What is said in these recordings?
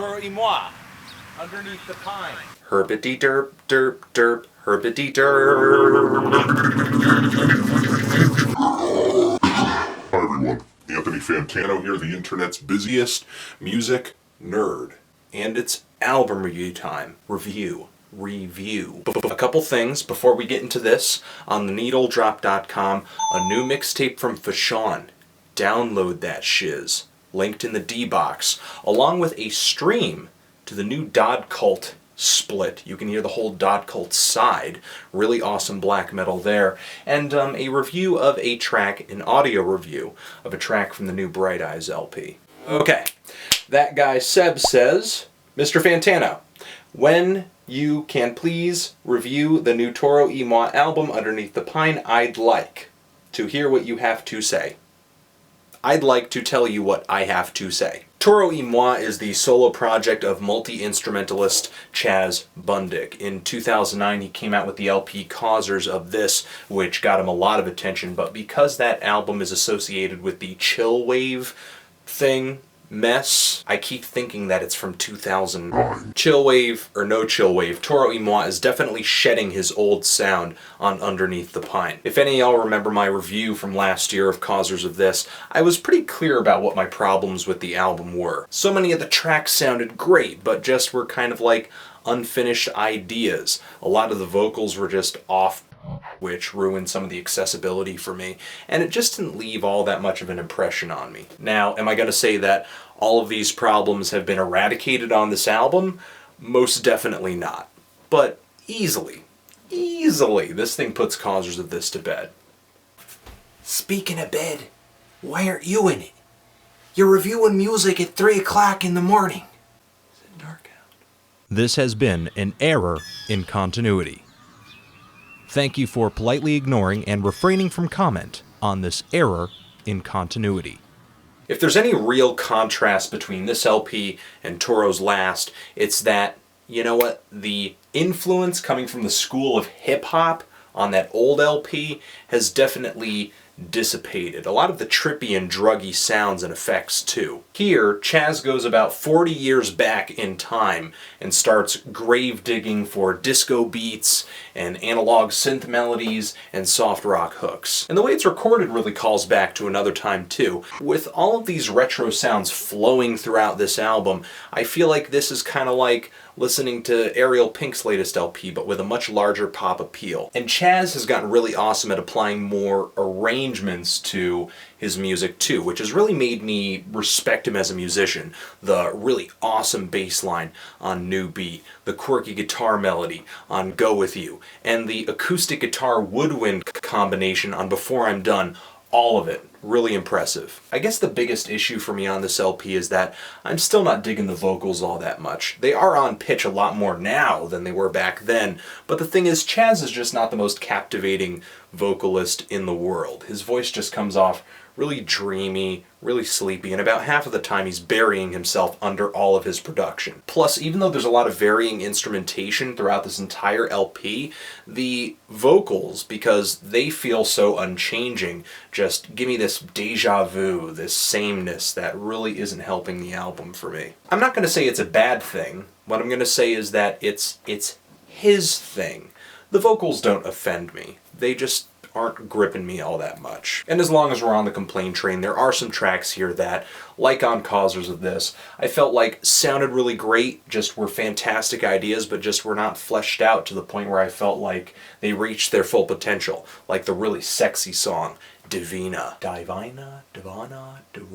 Toro Y Moi, Underneath the Pine. Herbity derp, derp, derp, herbity derp. Hi everyone, Anthony Fantano here, the internet's busiest music nerd. And it's album review time. Review. A couple things before we get into this. On the needledrop.com, a new mixtape from Fashawn. Download that shiz. Linked in the D-box. Along with a stream to the new Dodd Cult split. You can hear the whole Dodd Cult side. Really awesome black metal there. And a review of a track, an audio review of a track from the new Bright Eyes LP. Okay, that guy Seb says, Mr. Fantano, when you can please review the new Toro Y Moi album Underneath the Pine, I'd like to hear what you have to say. I'd like to tell you what I have to say. Toro Y Moi is the solo project of multi-instrumentalist Chaz Bundick. In 2009, he came out with the LP Causers of This, which got him a lot of attention, but because that album is associated with the chill wave thing, mess, I keep thinking that it's from 2000. Chill wave or no chill wave, Toro Y Moi is definitely shedding his old sound on Underneath the Pine. If any of y'all remember my review from last year of Causers of This, I was pretty clear about what my problems with the album were. So many of the tracks sounded great, but just were kind of like unfinished ideas. A lot of the vocals were just off, which ruined some of the accessibility for me, and it just didn't leave all that much of an impression on me. Now, am I going to say that all of these problems have been eradicated on this album? Most definitely not. But easily, this thing puts Causers of This to bed. Speaking of bed, why aren't you in it? You're reviewing music at 3 o'clock in the morning. Is it dark out? This has been an error in continuity. Thank you for politely ignoring and refraining from comment on this error in continuity. If there's any real contrast between this LP and Toro's last, it's that, you know what, the influence coming from the school of hip-hop on that old LP has definitely dissipated. A lot of the trippy and druggy sounds and effects too. Here, Chaz goes about 40 years back in time and starts grave digging for disco beats and analog synth melodies and soft rock hooks. And the way it's recorded really calls back to another time too. With all of these retro sounds flowing throughout this album, I feel like this is kind of like listening to Ariel Pink's latest LP, but with a much larger pop appeal. And Chaz has gotten really awesome at applying more arrangements to his music too, which has really made me respect him as a musician. The really awesome bass line on New Beat, the quirky guitar melody on Go With You, and the acoustic guitar woodwind combination on Before I'm Done. All of it. Really impressive. I guess the biggest issue for me on this LP is that I'm still not digging the vocals all that much. They are on pitch a lot more now than they were back then, but the thing is, Chaz is just not the most captivating vocalist in the world. His voice just comes off really dreamy, really sleepy, and about half of the time he's burying himself under all of his production. Plus, even though there's a lot of varying instrumentation throughout this entire LP, the vocals, because they feel so unchanging, just give me this deja vu, this sameness that really isn't helping the album for me. I'm not going to say it's a bad thing. What I'm going to say is that it's his thing. The vocals don't offend me. They just aren't gripping me all that much. And as long as we're on the complaint train, there are some tracks here that, like on Causers of This, I felt like sounded really great, just were fantastic ideas, but just were not fleshed out to the point where I felt like they reached their full potential, like the really sexy song, Divina.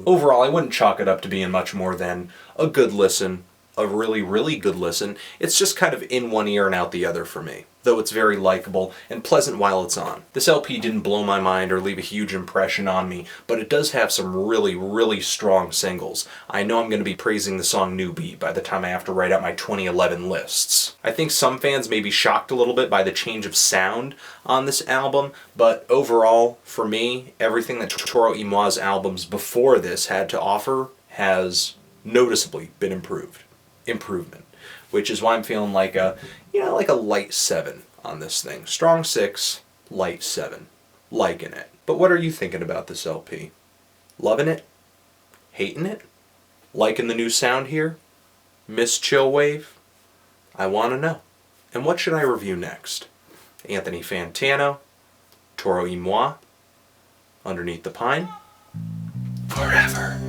Overall, I wouldn't chalk it up to being much more than a good listen, a really, really good listen. It's just kind of in one ear and out the other for me, though it's very likable and pleasant while it's on. This LP didn't blow my mind or leave a huge impression on me, but it does have some really, really strong singles. I know I'm going to be praising the song New Beat by the time I have to write out my 2011 lists. I think some fans may be shocked a little bit by the change of sound on this album, but overall, for me, everything that Toro Y Moi's albums before this had to offer has noticeably been improvement, which is why I'm feeling like a light 7 on this thing. Strong 6, light 7. Liking it. But what are you thinking about this LP? Loving it? Hating it? Liking the new sound here? Miss Chillwave? I want to know. And what should I review next? Anthony Fantano? Toro Y Moi? Underneath the Pine? Forever.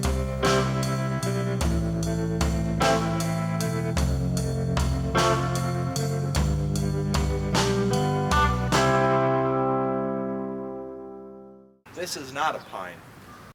This is not a pine.